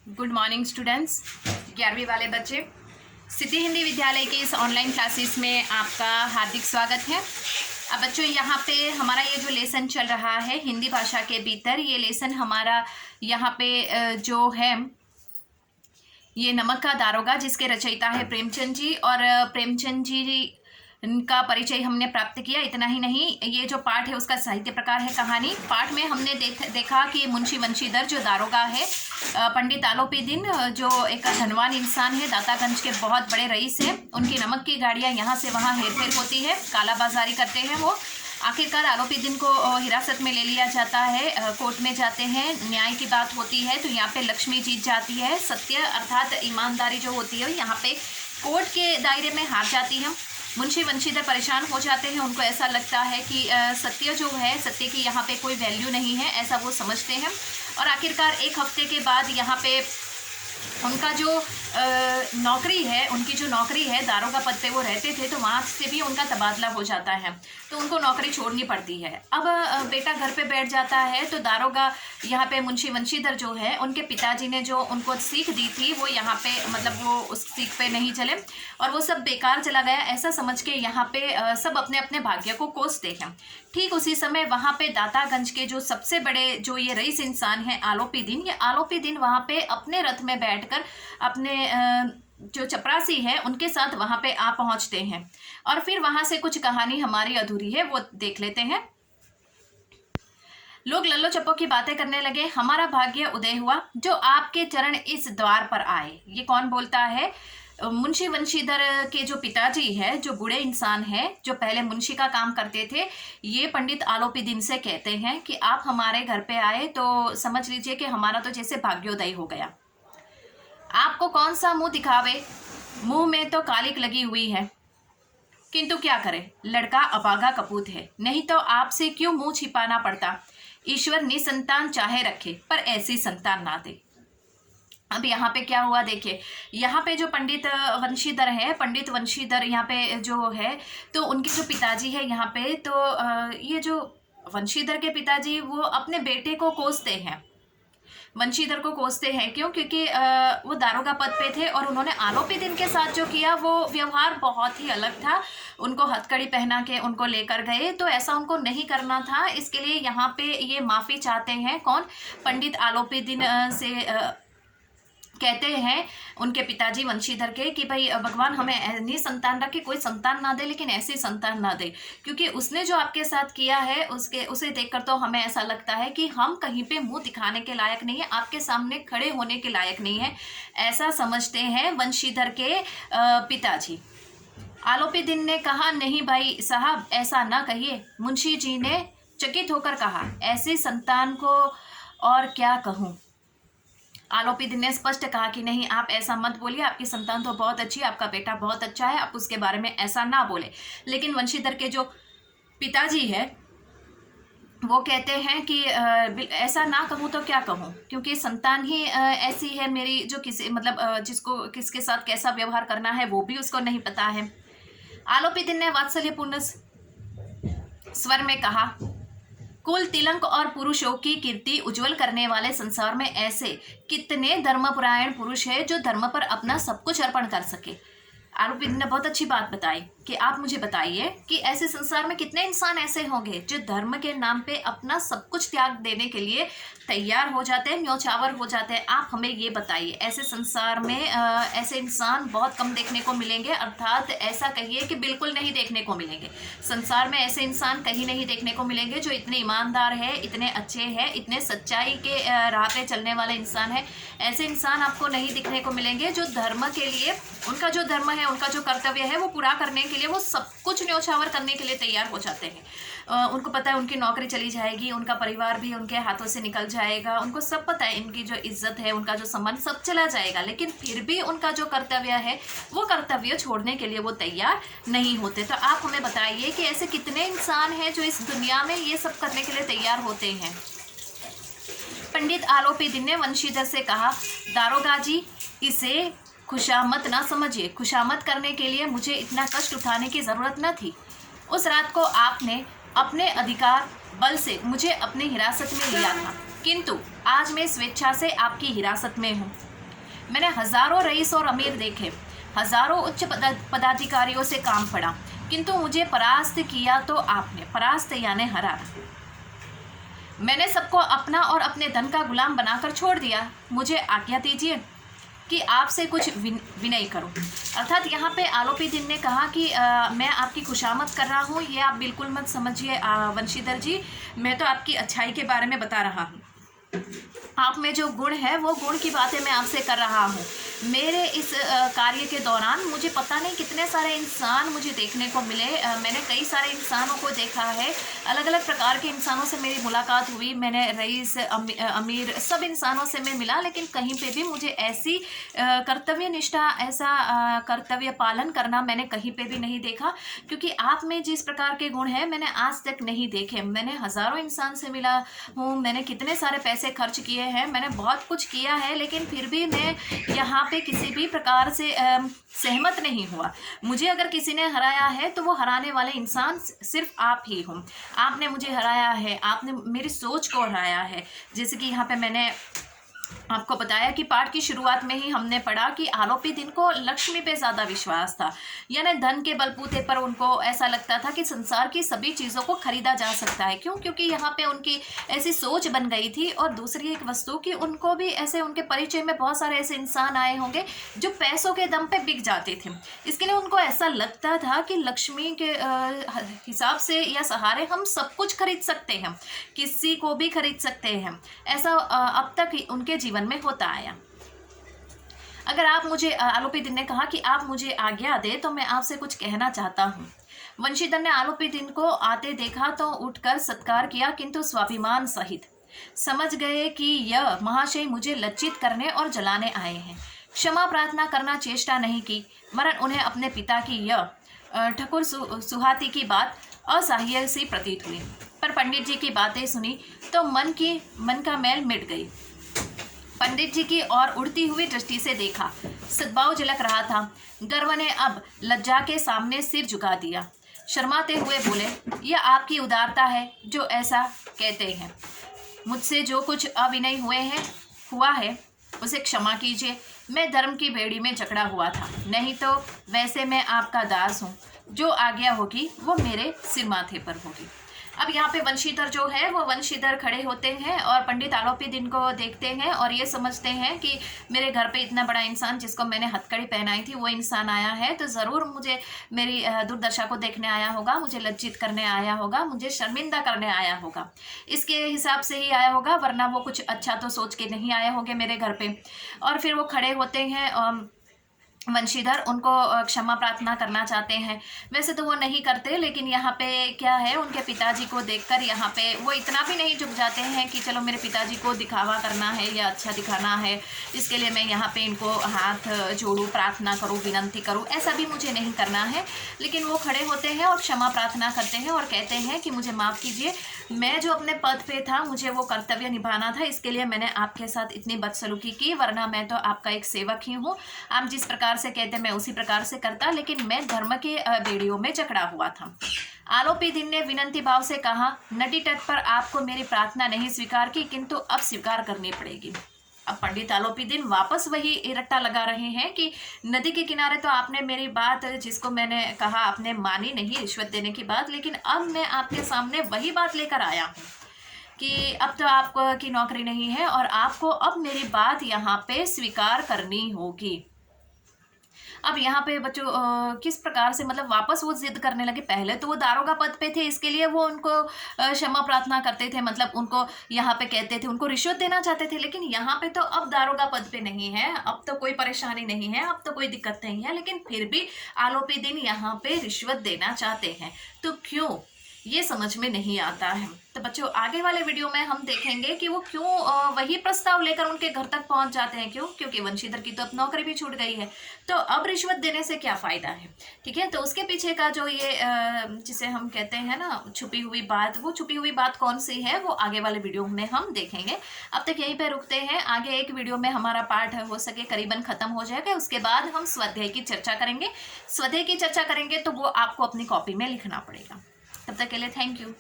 Good morning students. 11वीं वाले बच्चे, सिद्धि हिंदी विद्यालय के इस ऑनलाइन क्लासेस में आपका हार्दिक स्वागत है। अब बच्चों, यहाँ पे हमारा ये जो लेसन चल रहा है हिंदी भाषा के भीतर, ये लेसन हमारा यहाँ पे जो है ये नमक का दारोगा, जिसके रचयिता है प्रेमचंद जी। और प्रेमचंद जी इनका परिचय हमने प्राप्त किया। इतना ही नहीं, ये जो पाठ है उसका साहित्य प्रकार है कहानी। पाठ में हमने देखा कि मुंशी वंशीधर जो दारोगा है, पंडित आलोपी दिन जो एक धनवान इंसान है, दातागंज के बहुत बड़े रईस हैं, उनकी नमक की गाड़ियाँ यहाँ से वहाँ हेरफेर होती है, कालाबाजारी करते हैं वो। आखिरकार आलोपी दिन को हिरासत में ले लिया जाता है, कोर्ट में जाते हैं, न्याय की बात होती है तो यहाँ पे लक्ष्मी जीत जाती है। सत्य अर्थात ईमानदारी जो होती है यहाँ पे कोर्ट के दायरे में हार जाती है। मुंशी वंशीधर परेशान हो जाते हैं, उनको ऐसा लगता है कि सत्य जो है, सत्य की यहाँ पे कोई वैल्यू नहीं है, ऐसा वो समझते हैं। और आखिरकार एक हफ्ते के बाद यहाँ पे उनका जो नौकरी है, उनकी जो नौकरी है, दारोगा पद पे वो रहते थे, तो वहाँ से भी उनका तबादला हो जाता है, तो उनको नौकरी छोड़नी पड़ती है। अब बेटा घर पे बैठ जाता है, तो दारोगा यहाँ पे मुंशी वंशीधर जो है, उनके पिताजी ने जो उनको सीख दी थी वो यहाँ पे मतलब वो उस सीख पे नहीं चले और वो सब बेकार चला गया, ऐसा समझ के यहाँ पे सब अपने अपने भाग्य को कोसते हैं। ठीक उसी समय वहाँ पे दातागंज के जो सबसे बड़े जो ये रईस इंसान है आलोपी दिन, ये आलोपी दिन वहाँ पे अपने रथ में बैठकर अपने जो चपरासी है उनके साथ वहाँ पे आ पहुँचते हैं। और फिर वहाँ से कुछ कहानी हमारी अधूरी है वो देख लेते हैं। लोग लल्लो चप्पो की बातें करने लगे। हमारा भाग्य उदय हुआ जो आपके चरण इस द्वार पर आए। ये कौन बोलता है? मुंशी वंशीधर के जो पिताजी है, जो बूढ़े इंसान है, जो पहले मुंशी का काम करते थे, ये पंडित आलोपी दिन से कहते हैं कि आप हमारे घर पे आए तो समझ लीजिए कि हमारा तो जैसे भाग्योदय हो गया। आपको कौन सा मुंह दिखावे, मुंह में तो कालिक लगी हुई है, किंतु क्या करे, लड़का अपागा कपूत है, नहीं तो आपसे क्यों मुंह छिपाना पड़ता। ईश्वर निसंतान चाहे रखे पर ऐसी संतान ना दे। अब यहाँ पे क्या हुआ देखिए, यहाँ पे जो पंडित वंशीधर है, पंडित वंशीधर यहाँ पे जो है, तो उनके जो पिताजी है यहाँ पे, तो ये जो वंशीधर के पिताजी वो अपने बेटे को कोसते हैं, वंशीधर को कोसते हैं। क्यों? क्योंकि वो दारोगा पद पे थे और उन्होंने आलोपी दिन के साथ जो किया वो व्यवहार बहुत ही अलग था। उनको हथकड़ी पहना के उनको लेकर गए, तो ऐसा उनको नहीं करना था। इसके लिए यहाँ पे ये माफ़ी चाहते हैं। कौन? पंडित आलोपी दिन से कहते हैं उनके पिताजी वंशीधर के कि भाई भगवान हमें निसंतान रखे, कोई संतान ना दे, लेकिन ऐसी संतान ना दे, क्योंकि उसने जो आपके साथ किया है उसे देखकर तो हमें ऐसा लगता है कि हम कहीं पे मुंह दिखाने के लायक नहीं है, आपके सामने खड़े होने के लायक नहीं है, ऐसा समझते हैं वंशीधर के पिताजी। आलोपी दिन ने कहा, नहीं भाई साहब ऐसा ना कहिए। मुंशी जी ने चकित होकर कहा, ऐसी संतान को और क्या कहूँ। आलोपी दिन ने स्पष्ट कहा कि नहीं, आप ऐसा मत बोलिए, आपकी संतान तो बहुत अच्छी है, आपका बेटा बहुत अच्छा है, आप उसके बारे में ऐसा ना बोले। लेकिन वंशीधर के जो पिताजी है वो कहते हैं कि ऐसा ना कहूँ तो क्या कहूँ, क्योंकि संतान ही ऐसी है मेरी, जो किसी मतलब जिसको किसके साथ कैसा व्यवहार करना है वो भी उसको नहीं पता है। आलोपी दिन ने वात्सल्यपूर्ण स्वर में कहा, कुल तिलक और पुरुषों की कीर्ति उज्जवल करने वाले संसार में ऐसे कितने धर्मपरायण पुरुष हैं जो धर्म पर अपना सब कुछ अर्पण कर सके। आलोपी दिन ने बहुत अच्छी बात बताई कि आप मुझे बताइए कि ऐसे संसार में कितने इंसान ऐसे होंगे जो धर्म के नाम पे अपना सब कुछ त्याग देने के लिए तैयार हो जाते हैं, न्योछावर हो जाते हैं। आप हमें ये बताइए, ऐसे संसार में ऐसे इंसान बहुत कम देखने को मिलेंगे, अर्थात ऐसा कहिए कि बिल्कुल नहीं देखने को मिलेंगे। संसार में ऐसे इंसान कहीं नहीं देखने को मिलेंगे जो इतने ईमानदार है, इतने अच्छे हैं, इतने सच्चाई के राह पे चलने वाले इंसान है। ऐसे इंसान आपको नहीं दिखने को मिलेंगे जो धर्म के लिए, उनका जो धर्म है, उनका जो कर्तव्य है वो पूरा करने के लिए वो सब कुछ न्योछावर करने के लिए तैयार हो जाते हैं। उनको पता है उनकी नौकरी चली जाएगी, उनका परिवार भी उनके हाथों से निकल जाएगा, उनको सब पता है इनकी जो इज्जत है, उनका जो सम्मान सब चला जाएगा, लेकिन फिर भी उनका जो कर्तव्य है वो कर्तव्य छोड़ने के लिए वो तैयार नहीं होते। तो आप हमें बताइए कि ऐसे कितने इंसान हैं जो इस दुनिया में ये सब करने के लिए तैयार होते हैं। पंडित आलोपी दिन ने वंशीधर से कहा, दारोगा जी इसे खुशामत ना समझिए, खुशामत करने के लिए मुझे इतना कष्ट उठाने की ज़रूरत न थी। उस रात को आपने अपने अधिकार बल से मुझे अपने हिरासत में लिया था, किंतु आज मैं स्वेच्छा से आपकी हिरासत में हूँ। मैंने हजारों रईस और अमीर देखे, हजारों उच्च पदाधिकारियों से काम पड़ा, किंतु मुझे परास्त किया तो आपने। परास्त यानी हरा। मैंने सबको अपना और अपने धन का गुलाम बनाकर छोड़ दिया। मुझे आज्ञा दीजिए कि आपसे कुछ विनय करूं। अर्थात यहाँ पे आलोपी ने कहा कि मैं आपकी खुशामद कर रहा हूँ, ये आप बिल्कुल मत समझिए वंशीधर जी, मैं तो आपकी अच्छाई के बारे में बता रहा हूँ। आप में जो गुण है वो गुण की बातें मैं आपसे कर रहा हूँ। मेरे इस कार्य के दौरान मुझे पता नहीं कितने सारे इंसान मुझे देखने को मिले। मैंने कई सारे इंसानों को देखा है, अलग अलग प्रकार के इंसानों से मेरी मुलाकात हुई। मैंने रईस अमीर सब इंसानों से मैं मिला, लेकिन कहीं पे भी मुझे ऐसी कर्तव्य निष्ठा, ऐसा कर्तव्य पालन करना मैंने कहीं पे भी नहीं देखा। क्योंकि आप में जिस प्रकार के गुण हैं मैंने आज तक नहीं देखे। मैंने हज़ारों इंसान से मिला हूँ, मैंने कितने सारे पैसे खर्च किए हैं, मैंने बहुत कुछ किया है, लेकिन फिर भी मैं यहाँ पे किसी भी प्रकार से सहमत नहीं हुआ। मुझे अगर किसी ने हराया है तो वो हराने वाले इंसान सिर्फ आप ही हो। आपने मुझे हराया है, आपने मेरी सोच को हराया है। जैसे कि यहाँ पे मैंने आपको बताया कि पाठ की शुरुआत में ही हमने पढ़ा कि आलोपी दिन को लक्ष्मी पे ज़्यादा विश्वास था, यानी धन के बलबूते पर उनको ऐसा लगता था कि संसार की सभी चीज़ों को खरीदा जा सकता है। क्यों? क्योंकि यहाँ पे उनकी ऐसी सोच बन गई थी। और दूसरी एक वस्तु कि उनको भी ऐसे उनके परिचय में बहुत सारे ऐसे इंसान आए होंगे जो पैसों के दम पे बिक जाते थे। इसके लिए उनको ऐसा लगता था कि लक्ष्मी के हिसाब से या सहारे हम सब कुछ खरीद सकते हैं, किसी को भी खरीद सकते हैं। ऐसा अब तक उनके जीवन में होता आया। अगर आप मुझे, आलोपी दिन ने कहा कि आप मुझे आज्ञा दे तो मैं आपसे कुछ कहना चाहता हूँ। वंशीधर ने आलोपी दिन को आते देखा तो उठकर सत्कार किया, किंतु स्वाभिमान सहित। समझ गए कि यह महाशय मुझे लज्जित करने और जलाने आए हैं। क्षमा प्रार्थना करना चेष्टा नहीं की, वरन उन्हें अपने पिता की यह ठकुर सुहाती की बात असह्य सी प्रतीत हुई। पर पंडित जी की बातें सुनी तो मन का मैल मिट गई। पंडित जी की ओर उड़ती हुई दृष्टि से देखा, सद्भाव झलक रहा था। गर्व ने अब लज्जा के सामने सिर झुका दिया। शर्माते हुए बोले, यह आपकी उदारता है जो ऐसा कहते हैं। मुझसे जो कुछ अविनय हुआ है उसे क्षमा कीजिए। मैं धर्म की बेड़ी में जकड़ा हुआ था, नहीं तो वैसे मैं आपका दास हूँ। जो आज्ञा होगी वो मेरे सिर माथे पर होगी। अब यहाँ पे वंशीधर जो है वो वंशीधर खड़े होते हैं और पंडित आलोपी दिन को देखते हैं और ये समझते हैं कि मेरे घर पे इतना बड़ा इंसान जिसको मैंने हथकड़ी पहनाई थी वो इंसान आया है, तो ज़रूर मुझे मेरी दुर्दशा को देखने आया होगा, मुझे लज्जित करने आया होगा, मुझे शर्मिंदा करने आया होगा। इसके हिसाब से ही आया होगा, वरना वो कुछ अच्छा तो सोच के नहीं आए होंगे मेरे घर पे। और फिर वो खड़े होते हैं, वंशीधर उनको क्षमा प्रार्थना करना चाहते हैं। वैसे तो वो नहीं करते, लेकिन यहाँ पे क्या है, उनके पिताजी को देखकर यहाँ पे वो इतना भी नहीं झुक जाते हैं कि चलो मेरे पिताजी को दिखावा करना है या अच्छा दिखाना है, इसके लिए मैं यहाँ पे इनको हाथ जोड़ूँ, प्रार्थना करूँ, विनंती करूँ, ऐसा भी मुझे नहीं करना है। लेकिन वो खड़े होते हैं और क्षमा प्रार्थना करते हैं और कहते हैं कि मुझे माफ़ कीजिए, मैं जो अपने पद पे था मुझे वो कर्तव्य निभाना था, इसके लिए मैंने आपके साथ इतनी बदसलूकी की, वरना मैं तो आपका एक सेवक ही हूँ। आप जिस प्रकार से कहते मैं उसी प्रकार से करता, लेकिन मैं धर्म के बेड़ियों में जकड़ा हुआ था। आलोपी दिन ने विनंती भाव से कहा, नदी तट पर आपको मेरी प्रार्थना नहीं स्वीकार की, किंतु अब स्वीकार करनी पड़ेगी। अब पंडित आलोपी दिन वापस वही रट्टा लगा रहे हैं कि नदी के किनारे तो आपने मेरी बात, जिसको मैंने कहा, आपने मानी नहीं रिश्वत देने की बात, लेकिन अब मैं आपके सामने वही बात लेकर आया हूँ कि अब तो आपकी नौकरी नहीं है और आपको अब मेरी बात यहाँ पे स्वीकार करनी होगी। अब यहाँ पे बच्चों किस प्रकार से मतलब वापस वो जिद करने लगे। पहले तो वो दारोगा पद पे थे, इसके लिए वो उनको क्षमा प्रार्थना करते थे, मतलब उनको यहाँ पे कहते थे, उनको रिश्वत देना चाहते थे। लेकिन यहाँ पे तो अब दारोगा पद पे नहीं है, अब तो कोई परेशानी नहीं है, अब तो कोई दिक्कत नहीं है, लेकिन फिर भी आलोपी दिन यहाँ पे रिश्वत देना चाहते हैं। तो क्यों, ये समझ में नहीं आता है। तो बच्चों आगे वाले वीडियो में हम देखेंगे कि वो क्यों वही प्रस्ताव लेकर उनके घर तक पहुंच जाते हैं। क्यों? क्योंकि वंशीधर की तो अब नौकरी भी छूट गई है, तो अब रिश्वत देने से क्या फायदा है। ठीक है, तो उसके पीछे का जो ये जिसे हम कहते हैं ना छुपी हुई बात, वो छुपी हुई बात कौन सी है वो आगे वाले वीडियो में हम देखेंगे। अब तक यहीं पे रुकते हैं, आगे एक वीडियो में हमारा पाठ हो सके करीबन खत्म हो जाएगा। उसके बाद हम स्वाध्याय की चर्चा करेंगे। स्वाध्याय की चर्चा करेंगे तो वो आपको अपनी कॉपी में लिखना पड़ेगा। तब तक के लिए थैंक यू।